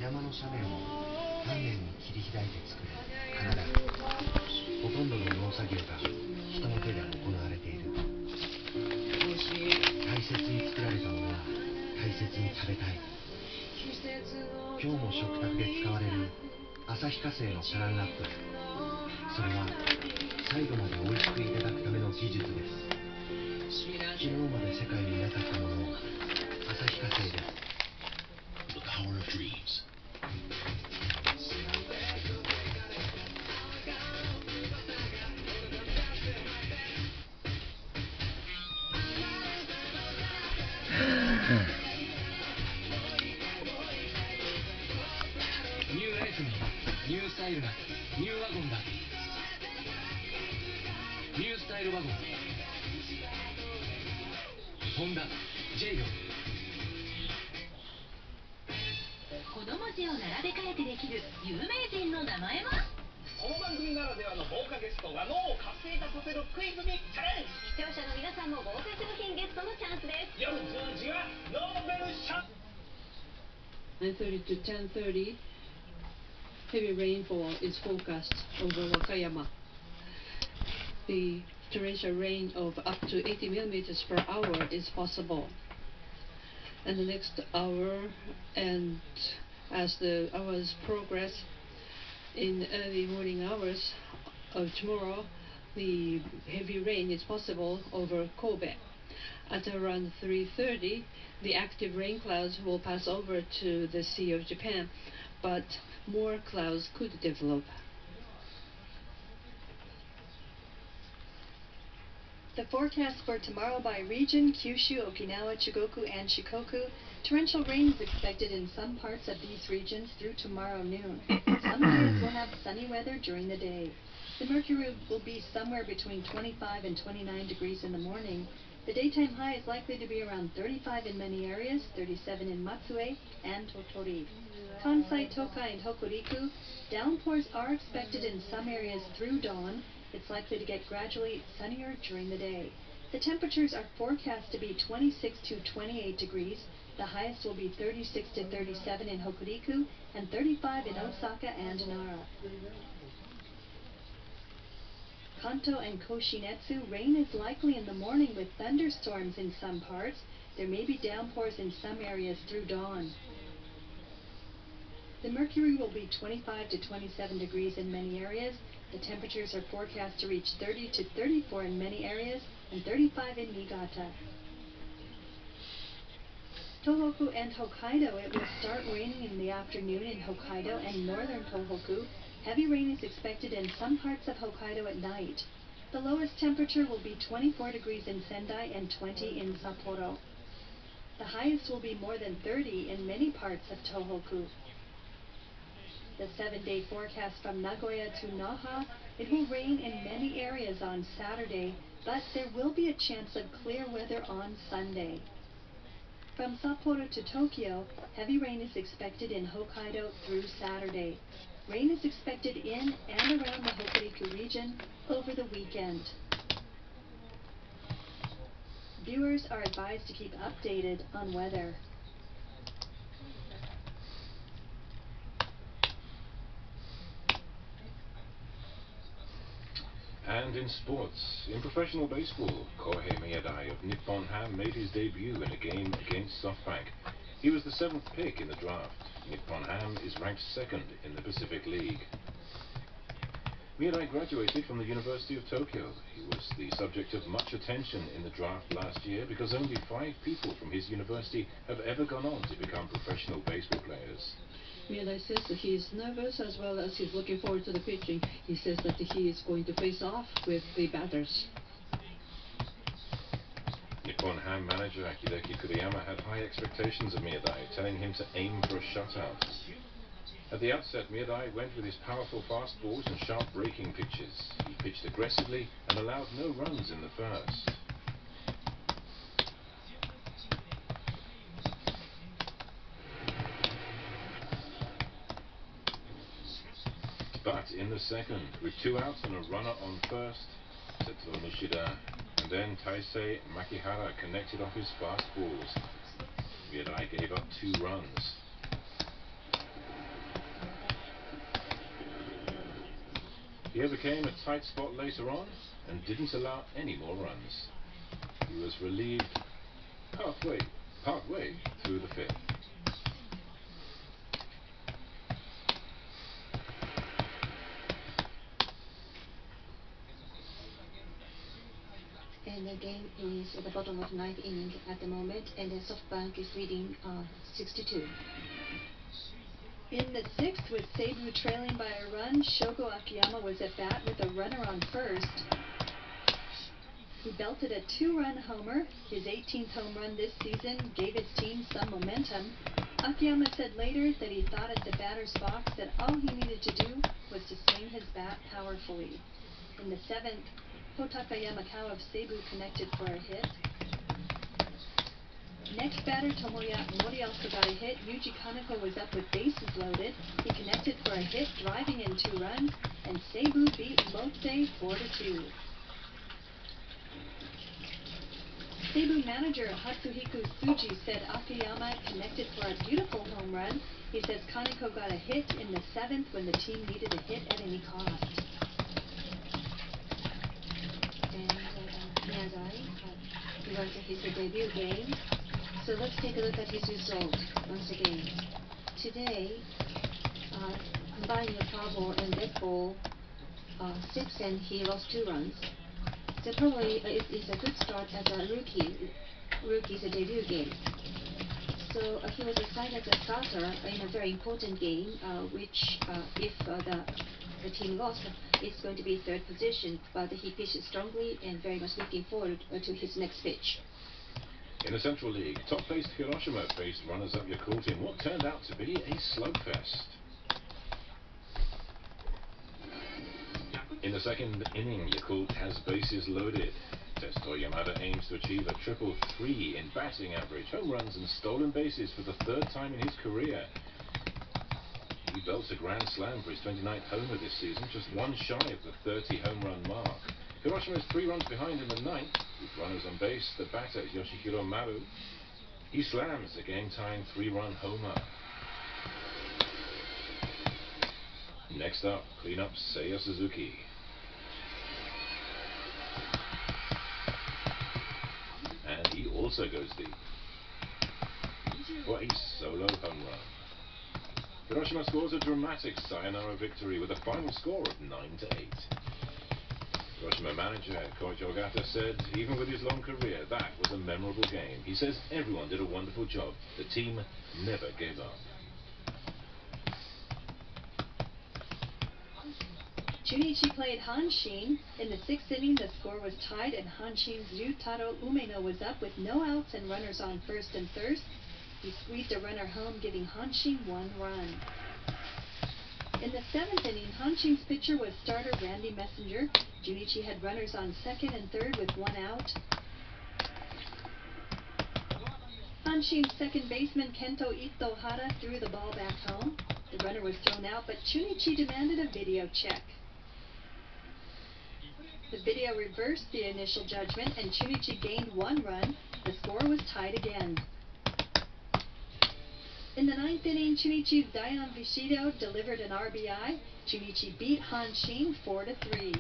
山の斜面を丹念に切り開いて作るカナダ。ほとんどの農作業が人の手で行われている。大切に作られたものは大切に食べたい。今日も食卓で使われる旭化成のサランラップ。それは最後まで美味しくいただくための技術です。昨日まで世界になかったものを旭化成です。 The power of dreams. New Life にニュースタイルがニューワゴンだ。ニュースタイルワゴン。ホンダ J よ。この文字を並べ替えてできる有名人の名前は？この番組ならではの豪華ゲストが脳を活性化させるクイズにチャレンジ。視聴者の皆さんも豪華商品ゲストのチャンスです。夜10時はノーベル賞。 9:30 to 10:30, heavy rainfall is forecast over Wakayama. The torrential rain of up to 80 millimeters per hour is possible. And the next hour, and as the hours progress, in early morning hours of tomorrow, the heavy rain is possible over Kobe. At around 3:30, the active rain clouds will pass over to the Sea of Japan, but more clouds could develop. The forecast for tomorrow by region: Kyushu, Okinawa, Chugoku, and Shikoku. Torrential rain is expected in some parts of these regions through tomorrow noon. Some areas will have sunny weather during the day. The mercury will be somewhere between 25 and 29 degrees in the morning. The daytime high is likely to be around 35 in many areas, 37 in Matsue and Tottori. Kansai, Tokai, and Hokuriku. Downpours are expected in some areas through dawn. It's likely to get gradually sunnier during the day. The temperatures are forecast to be 26 to 28 degrees. The highest will be 36 to 37 in Hokuriku and 35 in Osaka and Nara. Kanto and Koshinetsu, rain is likely in the morning with thunderstorms in some parts. There may be downpours in some areas through dawn. The mercury will be 25 to 27 degrees in many areas. The temperatures are forecast to reach 30 to 34 in many areas and 35 in Niigata. Tohoku and Hokkaido, it will start raining in the afternoon in Hokkaido and northern Tohoku. Heavy rain is expected in some parts of Hokkaido at night. The lowest temperature will be 24 degrees in Sendai and 20 in Sapporo. The highest will be more than 30 in many parts of Tohoku. The 7-day forecast from Nagoya to Naha, it will rain in many areas on Saturday, but there will be a chance of clear weather on Sunday. From Sapporo to Tokyo, heavy rain is expected in Hokkaido through Saturday. Rain is expected in and around the Hokuriku region over the weekend. Viewers are advised to keep updated on weather. And in sports, in professional baseball, Kohei Miyadai of Nippon Ham made his debut in a game against SoftBank. He was the 7th pick in the draft. Nippon Ham is ranked 2nd in the Pacific League. Miyadai graduated from the University of Tokyo. He was the subject of much attention in the draft last year because only 5 people from his university have ever gone on to become professional baseball players. Miyadai says that he is nervous as well as he's looking forward to the pitching. He says that he is going to face off with the batters. Nippon Ham manager Hideki Kuriyama had high expectations of Miyadai, telling him to aim for a shutout. At the outset, Miyadai went with his powerful fastballs and sharp breaking pitches. He pitched aggressively and allowed no runs in the first. But in the second, with 2 outs and a runner on first, Seto Nishida and then Taisei Makihara connected off his fastballs. Miyadai gave up 2 runs. He overcame a tight spot later on and didn't allow any more runs. He was relieved partway through the fifth. And the game is at the bottom of ninth inning at the moment, and the SoftBank is leading 6-2. In the sixth, with Seibu trailing by a run, Shogo Akiyama was at bat with a runner on first. He belted a 2-run homer. His 18th home run this season gave his team some momentum. Akiyama said later that he thought at the batter's box that all he needed to do was to swing his bat powerfully. In the seventh, Hotaka Yamakawa of Seibu connected for a hit. Next batter, Tomoya Mori also got a hit. Yuji Kaneko was up with bases loaded. He connected for a hit, driving in 2 runs, and Seibu beat Lotte 4-2. Seibu manager Hatsuhiko Tsuji said Akiyama connected for a beautiful home run. He says Kaneko got a hit in the 7th when the team needed a hit at any cost. And Miyazai, it was his debut game. So let's take a look at his result once again. Today, combining the foul ball and dead ball, 6, and he lost 2 runs. So probably it's a good start as a rookie's debut game. So he was assigned as a starter in a very important game, which if the team lost, it's going to be 3rd position. But he pitched strongly and very much looking forward to his next pitch. In the Central League, top-placed Hiroshima faced runners-up Yakult in what turned out to be a slugfest. In the 2nd inning, Yakult has bases loaded. Tetsuto Yamada aims to achieve a triple 3 in batting average, home runs and stolen bases for the 3rd time in his career. He belts a grand slam for his 29th homer this season, just one shy of the 30 home run mark. Hiroshima is 3 runs behind in the 9th. With runners on base, the batter Yoshihiro Maru. He slams a game-tying 3-run homer. Next up, cleanup Seiya Suzuki. And he also goes deep for a solo home run. Hiroshima scores a dramatic sayonara victory with a final score of 9-8. Hiroshima manager Koichi Ogata said, even with his long career, that was a memorable game. He says everyone did a wonderful job. The team never gave up. Junichi played Hanshin. In the 6th inning, the score was tied, and Hanshin's Ryutaro Umeno was up with no outs and runners on first and third. He squeezed a runner home, giving Hanshin 1 run. In the 7th inning, Hanshin's pitcher was starter Randy Messenger. Junichi had runners on 2nd and 3rd with 1 out. Hanshin's 2nd baseman Kento Itohara threw the ball back home. The runner was thrown out, but Junichi demanded a video check. The video reversed the initial judgment, and Junichi gained 1 run. The score was tied again. In the 9th inning, Junichi's Dayan Vishido delivered an RBI. Junichi beat Hanshin 4-3.